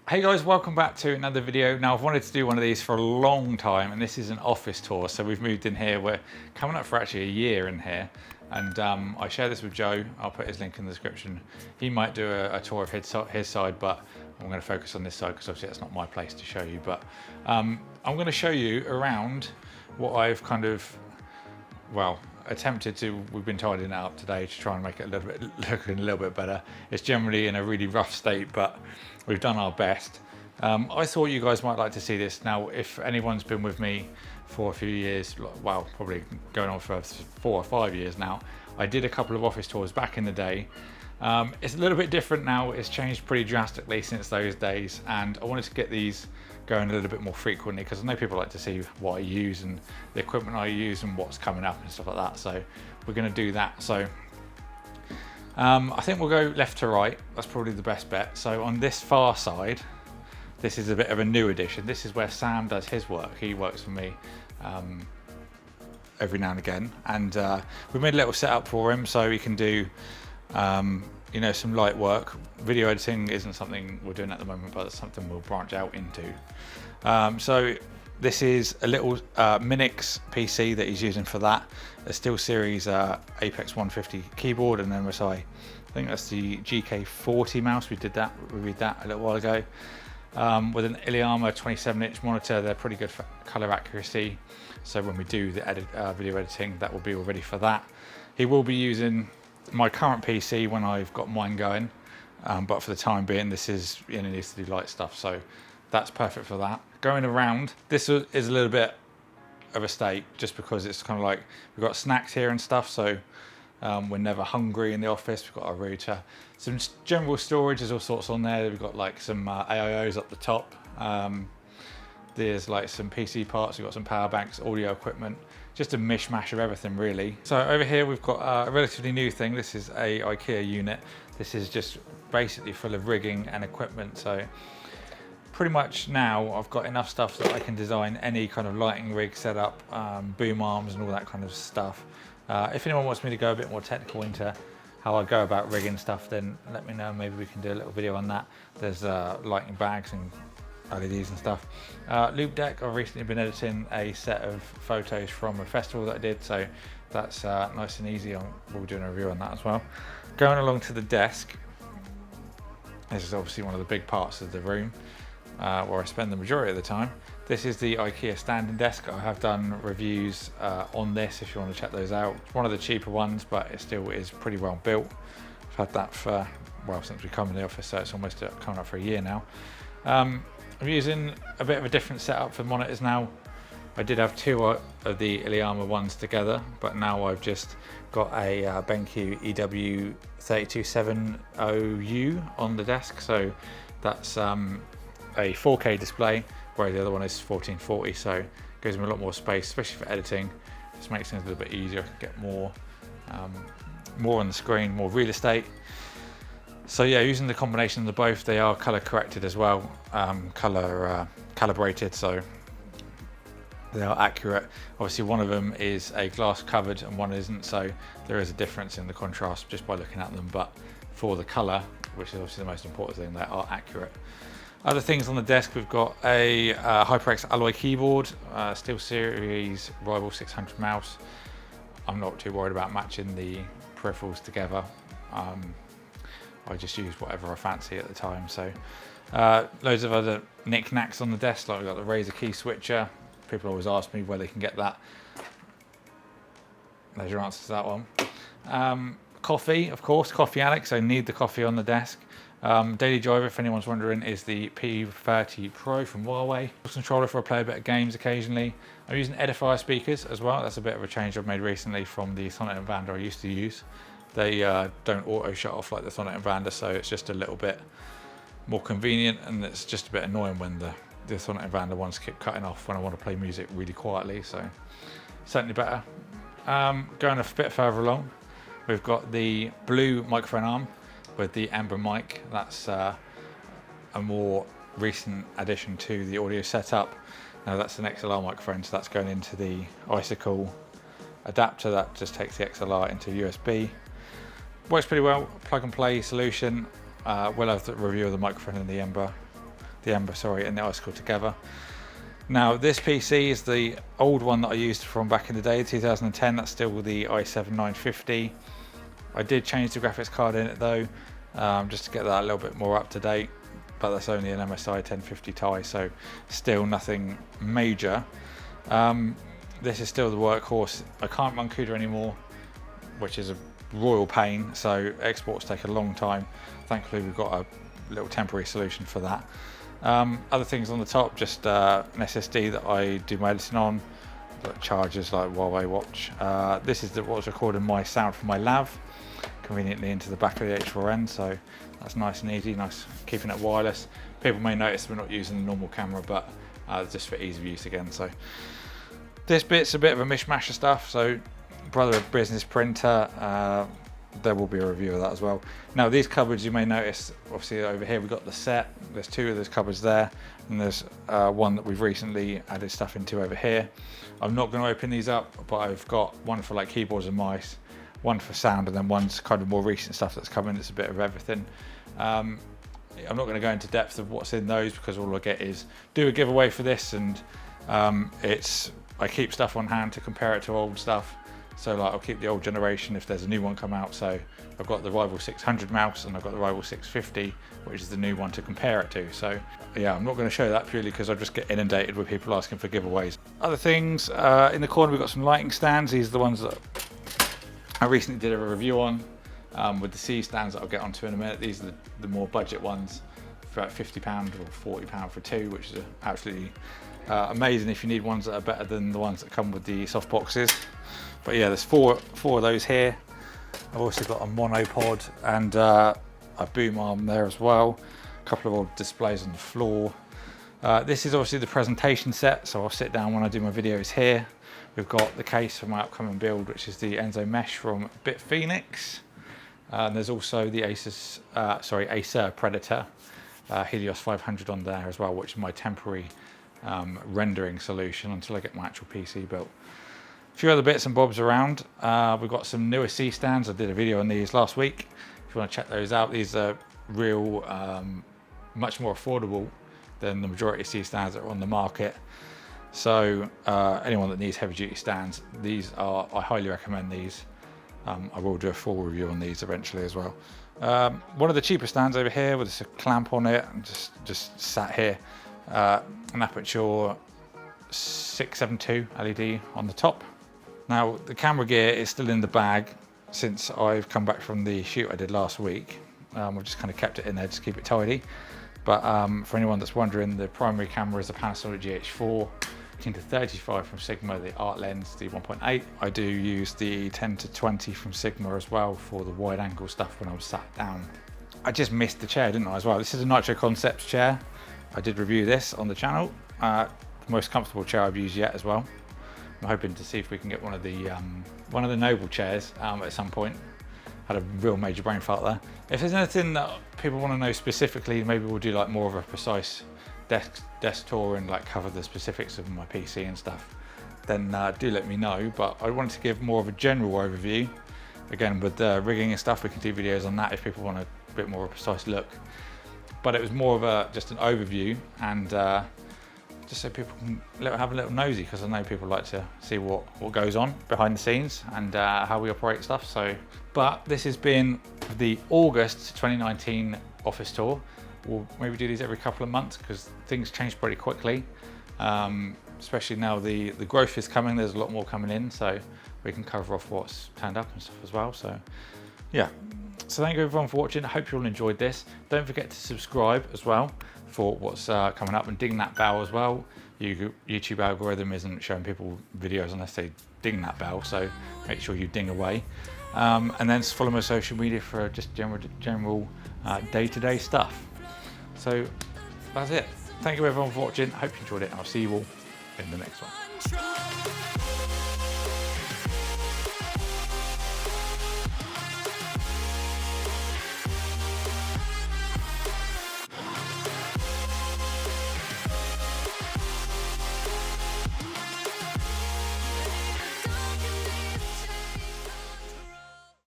Hey guys, welcome back to another video. Now I've wanted to do one of these for a long time, and this is an office tour. So we've moved in here. We're coming up for actually a year in here, and I share this with Joe. I'll put his link in the description. He might do a tour of his side, but I'm going to focus on this side because obviously that's not my place to show you. But I'm going to show you around what I've attempted to. We've been tidying it up today to try and make it looking a little bit better. It's generally in a really rough state, but we've done our best. I thought you guys might like to see this. Now, if anyone's been with me for a few years, well, probably going on for 4 or 5 years now, I did a couple of office tours back in the day. It's a little bit different now. It's changed pretty drastically since those days, and I wanted to get these going a little bit more frequently because I know people like to see what I use and the equipment I use and what's coming up and stuff like that. So we're going to do that. So I think we'll go left to right. That's probably the best bet. So on this far side, this is a bit of a new addition. This is where Sam does his work. He works for me every now and again, and we made a little setup for him so he can do you know, some light work. Video editing isn't something we're doing at the moment, but it's something we'll branch out into. So this is a little Minix PC that he's using for that. A SteelSeries Apex 150 keyboard and MSI. I think that's the GK40 mouse. We reviewed that a little while ago. With an Iliama 27-inch monitor. They're pretty good for color accuracy. So when we do the video editing, that will be all ready for that. He will be using my current PC when I've got mine going, but for the time being, this is, you know, needs to do light stuff, so that's perfect for that. Going around, this is a little bit of a state just because it's kind of like we've got snacks here and stuff, so we're never hungry in the office. We've got our router, some general storage, there's all sorts on there. We've got like some AIOs up the top. There's like some PC parts, we've got some power banks, audio equipment, just a mishmash of everything really. So over here we've got a relatively new thing. This is a IKEA unit. This is just basically full of rigging and equipment. So pretty much now I've got enough stuff that I can design any kind of lighting rig setup, boom arms and all that kind of stuff. If anyone wants me to go a bit more technical into how I go about rigging stuff, then let me know. Maybe we can do a little video on that. There's lighting bags and LEDs and stuff. Loop Deck, I've recently been editing a set of photos from a festival that I did, so that's nice and easy. We'll be doing a review on that as well. Going along to the desk, this is obviously one of the big parts of the room where I spend the majority of the time. This is the IKEA standing desk. I have done reviews on this if you want to check those out. It's one of the cheaper ones, but it still is pretty well built. I've had that for, well, since we come in the office, so it's almost coming up for a year now. I'm using a bit of a different setup for monitors now. I did have two of the Iliama ones together, but now I've just got a BenQ EW327OU on the desk. So that's a 4K display, whereas the other one is 1440. So it gives me a lot more space, especially for editing. Just makes things a little bit easier. I can get more on the screen, more real estate. So yeah, using the combination of the both, they are color corrected as well, color calibrated, so they are accurate. Obviously one of them is a glass covered and one isn't, so there is a difference in the contrast just by looking at them, but for the color, which is obviously the most important thing, they are accurate. Other things on the desk, we've got a HyperX alloy keyboard, SteelSeries Rival 600 mouse. I'm not too worried about matching the peripherals together. I just use whatever I fancy at the time. So loads of other knickknacks on the desk, like we've got the Razer key switcher. People always ask me where they can get that. There's your answer to that one. Coffee, of course, Coffee Alex. I need the coffee on the desk. Daily driver, if anyone's wondering, is the P30 Pro from Huawei. Controller for I play a bit of games occasionally. I'm using Edifier speakers as well. That's a bit of a change I've made recently from the Sonnet and Vanda I used to use. They don't auto shut off like the Sonnet and Vanda, so it's just a little bit more convenient, and it's just a bit annoying when the Sonnet and Vanda ones keep cutting off when I want to play music really quietly, so certainly better. Going a bit further along, we've got the blue microphone arm with the Amber mic. That's a more recent addition to the audio setup. Now that's an XLR microphone, so that's going into the Icicle adapter that just takes the XLR into USB. Works pretty well, plug and play solution. We'll have the review of the microphone and the Ember the Ember, sorry, and the Icicle together. Now this PC is the old one that I used from back in the day, 2010. That's still the i7-950. I did change the graphics card in it though, just to get that a little bit more up to date, but that's only an MSI 1050 Ti, so still nothing major. This is still the workhorse. I can't run CUDA anymore, which is a royal pain, so exports take a long time. Thankfully we've got a little temporary solution for that. Other things on the top, just an SSD that I do my editing on, like chargers like Huawei watch. This is what's recording my sound from my lav, conveniently into the back of the H4n, so that's nice and easy, nice keeping it wireless. People may notice we're not using the normal camera, but just for ease of use again. So this bit's a bit of a mishmash of stuff, so brother business printer, there will be a review of that as well. Now these cupboards, you may notice, obviously over here we've got the set, there's two of those cupboards there, and there's one that we've recently added stuff into over here. I'm not going to open these up, but I've got one for like keyboards and mice, one for sound, and then one's kind of more recent stuff that's coming. It's a bit of everything. I'm not going to go into depth of what's in those, because all I get is do a giveaway for this, and I keep stuff on hand to compare it to old stuff. So like I'll keep the old generation if there's a new one come out. So I've got the Rival 600 mouse and I've got the Rival 650, which is the new one to compare it to. So yeah, I'm not going to show that purely because I just get inundated with people asking for giveaways. Other things, in the corner we've got some lighting stands. These are the ones that I recently did a review on, with the C stands that I'll get onto in a minute. These are the more budget ones for about £50 or £40 for two, which is absolutely amazing if you need ones that are better than the ones that come with the soft boxes. But yeah, there's four of those here. I've also got a monopod and a boom arm there as well. A couple of old displays on the floor. This is obviously the presentation set, so I'll sit down when I do my videos here. We've got the case for my upcoming build, which is the Enzo Mesh from BitPhoenix. And there's also the Acer Predator Helios 500 on there as well, which is my temporary rendering solution until I get my actual PC built. A few other bits and bobs around. We've got some newer C stands. I did a video on these last week. If you want to check those out, these are real, much more affordable than the majority of C stands that are on the market. So anyone that needs heavy duty stands, I highly recommend these. I will do a full review on these eventually as well. One of the cheaper stands over here with a clamp on it, and just sat here. An Aperture 672 LED on the top. Now the camera gear is still in the bag since I've come back from the shoot I did last week. I've just kind of kept it in there just to keep it tidy. But for anyone that's wondering, the primary camera is a Panasonic GH4 15-35 from Sigma, the art lens, the 1.8. I do use the 10-20 from Sigma as well for the wide angle stuff when I was sat down. I just missed the chair, didn't I, as well? This is a Nitro Concepts chair. I did review this on the channel. The most comfortable chair I've used yet as well. I'm hoping to see if we can get one of the Noble chairs at some point. Had a real major brain fart there. If there's anything that people want to know specifically, maybe we'll do like more of a precise desk tour and like cover the specifics of my PC and stuff, then do let me know. But I wanted to give more of a general overview. Again, with rigging and stuff, we can do videos on that if people want a bit more of a precise look. But it was more of just an overview, and just so people can have a little nosy, because I know people like to see what goes on behind the scenes and how we operate stuff. So, but this has been the August 2019 office tour. We'll maybe do these every couple of months because things change pretty quickly, especially now the growth is coming. There's a lot more coming in, so we can cover off what's turned up and stuff as well. So yeah, so thank you everyone for watching. I hope you all enjoyed this. Don't forget to subscribe as well for what's coming up, and ding that bell as well. YouTube algorithm isn't showing people videos unless they ding that bell, so make sure you ding away. And then follow my social media for just general day-to-day stuff. So that's it. Thank you everyone for watching. I hope you enjoyed it, and I'll see you all in the next one.